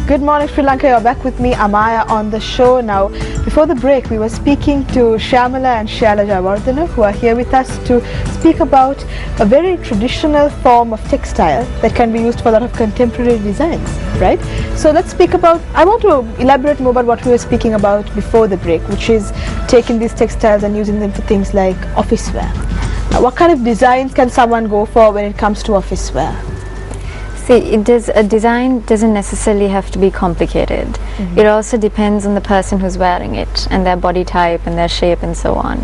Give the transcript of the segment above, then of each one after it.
Good morning, Sri Lanka. You're back with me, Amaya, on the show. Now, before the break, we were speaspeaking to Shyamala and Shyala Javardhana, who are here with us to speak about a very traditional form of textile that can be used for a lot of contemporary designs, right? So let's speak about, I want to elaborate more about what we were speaking about before the break, which is taking these textiles and using them for things like office wear. Now, what kind of designs can someone go for when it comes to office wear? See, a design doesn't necessarily have to be complicated. It also depends on the person who's wearing it and their body type and their shape and so on,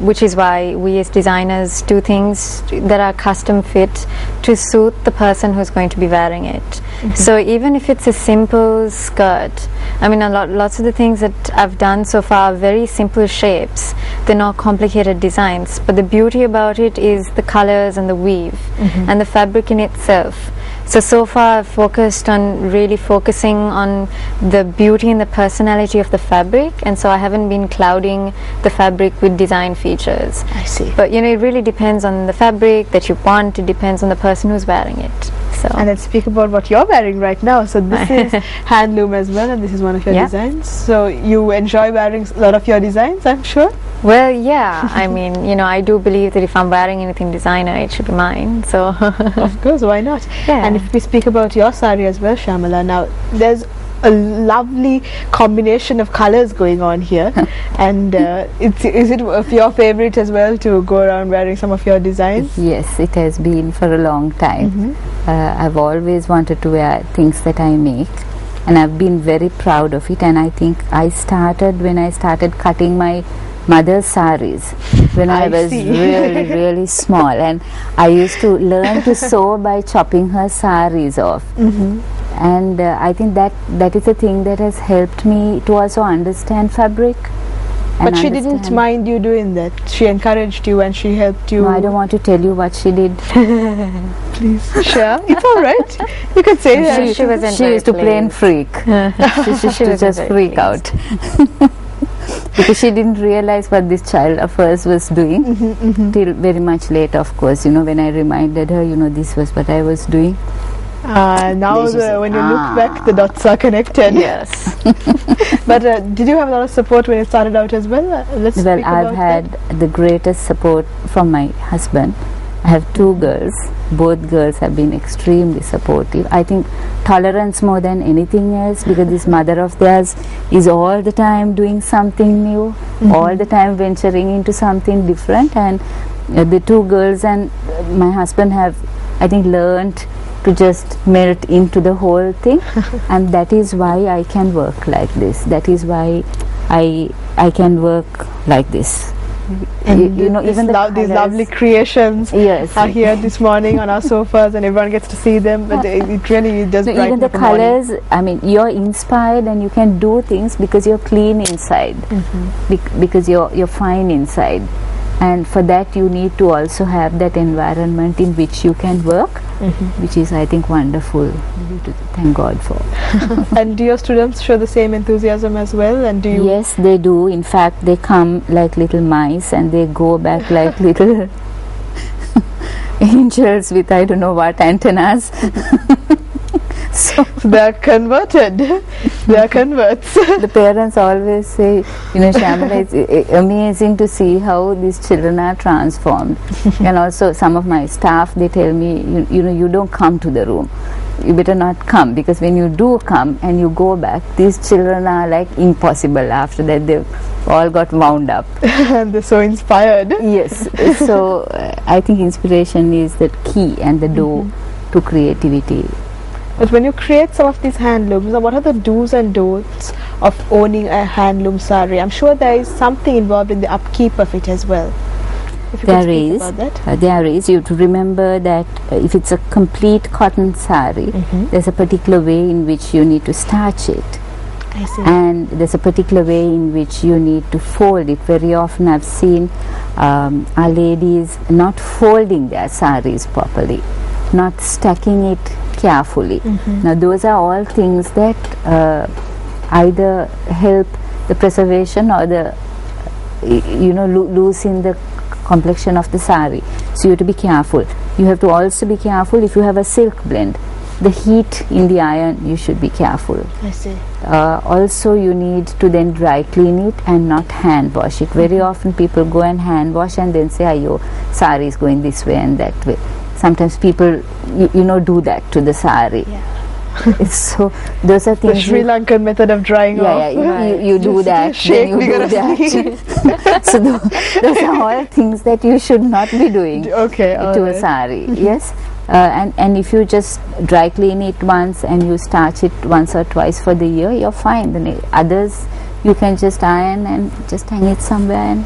which is why we as designers do things that are custom fit to suit the person who's going to be wearing it. So even if it's a simple skirt, I mean lots of the things that I've done so far are very simple shapes. They're not complicated designs, but the beauty about it is the colors and the weave and the fabric in itself. So far I've focused on really focusing on the beauty and the personality of the fabric, and so I haven't been clouding the fabric with design features. I see. But you know, it really depends on the fabric that you want. It depends on the person who's wearing it. So. And let's speak about what you're wearing right now. So this is handloom as well, and this is one of your designs. So you enjoy wearing a lot of your designs, I'm sure? Well, yeah. I mean, you know, I do believe that if I'm wearing anything designer, it should be mine. So of course, why not? Yeah. And if we speak about your sari as well, Shyamala, now there's a lovely combination of colors going on here, and is it of your favorite as well to go around wearing some of your designs? Yes, it has been for a long time. I've always wanted to wear things that I make, and I've been very proud of it. And I think I started when I started cutting my mother's saris when I was really small, and I used to learn to sew by chopping her saris off. And I think that is a thing that has helped me to also understand fabric. But she didn't mind you doing that. She encouraged you and she helped you. No, I don't want to tell you what she did. Please share. It's all right. You can say that. She used to play and freak. she used to just freak out. Because she didn't realize what this child of hers was doing till very much later, of course. You know, when I reminded her, you know, this was what I was doing. Now when you look back, the dots are connected. Yes. But did you have a lot of support when it started out as well? Well, I've had the greatest support from my husband. I have two girls. Both girls have been extremely supportive. I think tolerance more than anything else, because this mother of theirs is all the time doing something new, all the time venturing into something different. And the two girls and my husband have, I think, learned to just melt into the whole thing. And that is why I can work like this. That is why I can work like this. And you know, even these lovely creations are here this morning on our sofas, and everyone gets to see them. But it really does. So even the colors, I mean, you're inspired and you can do things because you're clean inside, because you're fine inside. And for that you need to also have that environment in which you can work, which is, I think, wonderful to thank God for. And do your students show the same enthusiasm as well? And do you? Yes, they do. In fact, they come like little mice and they go back like little angels with I don't know what antennas. So they are converted. They are converts. The parents always say, you know, Shyamala, it's amazing to see how these children are transformed. And also some of my staff, they tell me, you know, you don't come to the room. You better not come, because when you do come and you go back, these children are like impossible. After that, they've all got wound up. And they're so inspired. Yes. So I think inspiration is the key and the door to creativity. But when you create some of these handlooms, what are the do's and don'ts of owning a handloom sari? I'm sure there is something involved in the upkeep of it as well. If you there is. There is. You have to remember that if it's a complete cotton sari, there's a particular way in which you need to starch it. I see. And there's a particular way in which you need to fold it. Very often I've seen our ladies not folding their saris properly, not stacking it carefully. Now those are all things that either help the preservation or the loosen the complexion of the sari. So you have to be careful. You have to also be careful if you have a silk blend. the heat in the iron, you should be careful. I see. Also you need to then dry clean it and not hand wash it. Very often people go and hand wash and then say, "Ayo, sari is going this way and that way." Sometimes people do that to the sari. So those are The things Sri Lankan method of drying off. you do that, shake then you do vigorously. that. So those are all things that you should not be doing Okay, all to a right. sari. Yes. And if you just dry clean it once and you starch it once or twice for the year, you're fine. Then others you can just iron and just hang it somewhere, and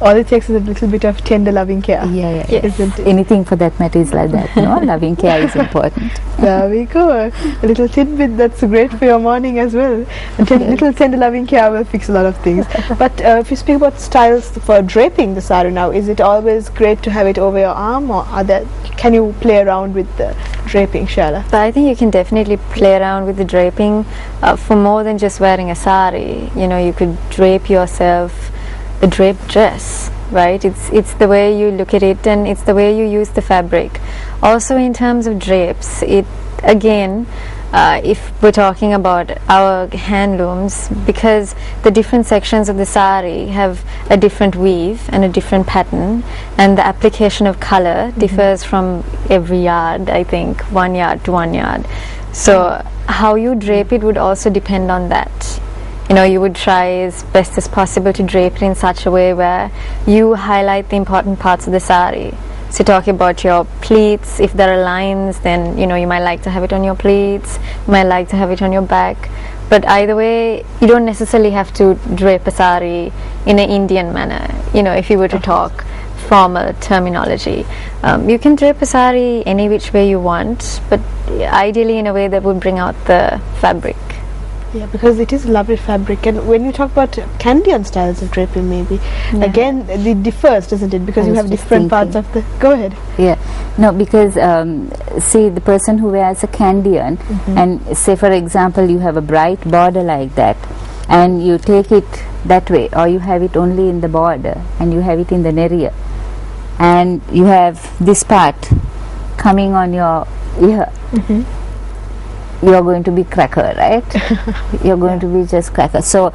All it takes is a little bit of tender loving care. Isn't it? anything for that matter is like that. Loving care is important. There we go. A little tidbit that's great for your morning as well. A little tender loving care will fix a lot of things. But if you speak about styles for draping the sari now, is it always great to have it over your arm, or can you play around with the draping, Shala? But I think you can definitely play around with the draping for more than just wearing a sari. You could drape yourself a draped dress, right? It's the way you look at it, and it's the way you use the fabric. Also, in terms of drapes, if we're talking about our handlooms, because the different sections of the sari have a different weave and a different pattern, and the application of color differs from every yard, I think, 1 yard to 1 yard. So how you drape it would also depend on that. You would try as best as possible to drape it in such a way where you highlight the important parts of the sari. So talking about your pleats, if there are lines, then you might like to have it on your pleats, you might like to have it on your back. But either way, you don't necessarily have to drape a sari in an Indian manner, if you were to talk formal terminology. You can drape a sari any which way you want, but ideally in a way that would bring out the fabric. Yeah, because it is lovely fabric. And when you talk about Canadian styles of draping, maybe again it differs, doesn't it? Because you have different parts of the. Go ahead. Yeah, no, because see, the person who wears a Canadian, and say for example you have a bright border like that, and you take it that way, or you have it only in the border, and you have it in the nerrier, and you have this part coming on your ear. You're going to be cracker, right? You're going to be just cracker. So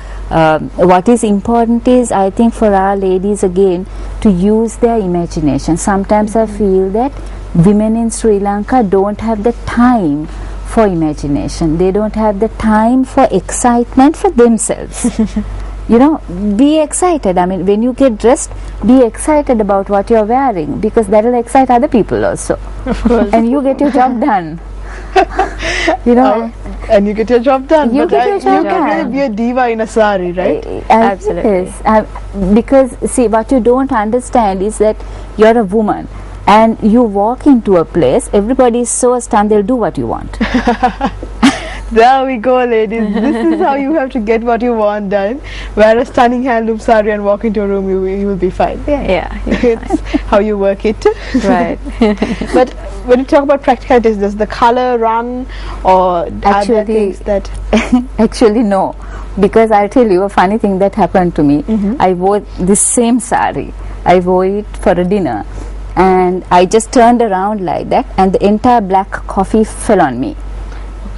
what is important is, I think, for our ladies again to use their imagination. Sometimes I feel that women in Sri Lanka don't have the time for imagination. They don't have the time for excitement for themselves. Be excited. I mean, when you get dressed, be excited about what you're wearing, because that will excite other people also. Of course. And you get your job done. And you get your job done. You get your job you done. can really be a diva in a sari, right? Absolutely. Yes, because see, what you don't understand is that you're a woman and you walk into a place, everybody is so stunned, they'll do what you want. There we go, ladies. This is how you have to get what you want done. Wear a stunning handloom sari and walk into a room, you will be fine. It's how you work it. Right. But when you talk about practicalities, does the color run, or are there things that... Actually no, because I'll tell you a funny thing that happened to me. I wore this same sari. I wore it for a dinner, and I just turned around like that, and the entire black coffee fell on me.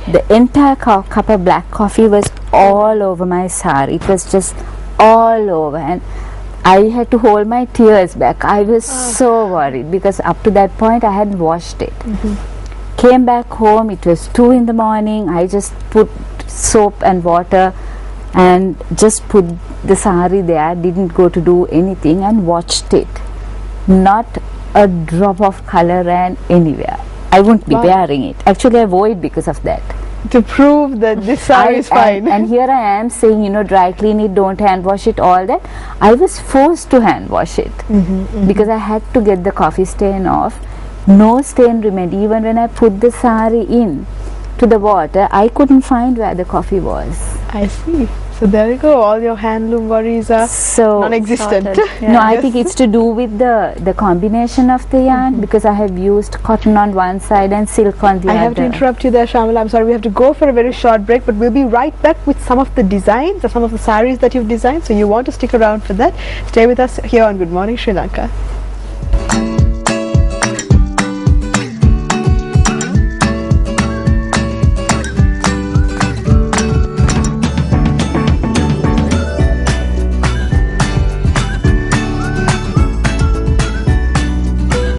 The entire cup of black coffee was all over my sari. It was just all over, and I had to hold my tears back. I was so worried, because up to that point I hadn't washed it. Came back home, it was 2 in the morning. I just put soap and water and just put the sari there, didn't go to do anything, and watched it. Not a drop of color ran anywhere. I won't be wearing it. Actually, I wore it because of that. To prove that this sari is fine. And here I am saying, dry clean it, don't hand wash it, all that. I was forced to hand wash it because I had to get the coffee stain off. No stain remained. Even when I put the sari in to the water, I couldn't find where the coffee was. I see. So there you go. All your handloom worries are non-existent. No, I think it's to do with the combination of the yarn, because I have used cotton on one side and silk on the other. I have to interrupt you there, Shamala. I'm sorry, we have to go for a very short break, but we'll be right back with some of the designs or some of the saris that you've designed. So you want to stick around for that. Stay with us here on Good Morning Sri Lanka.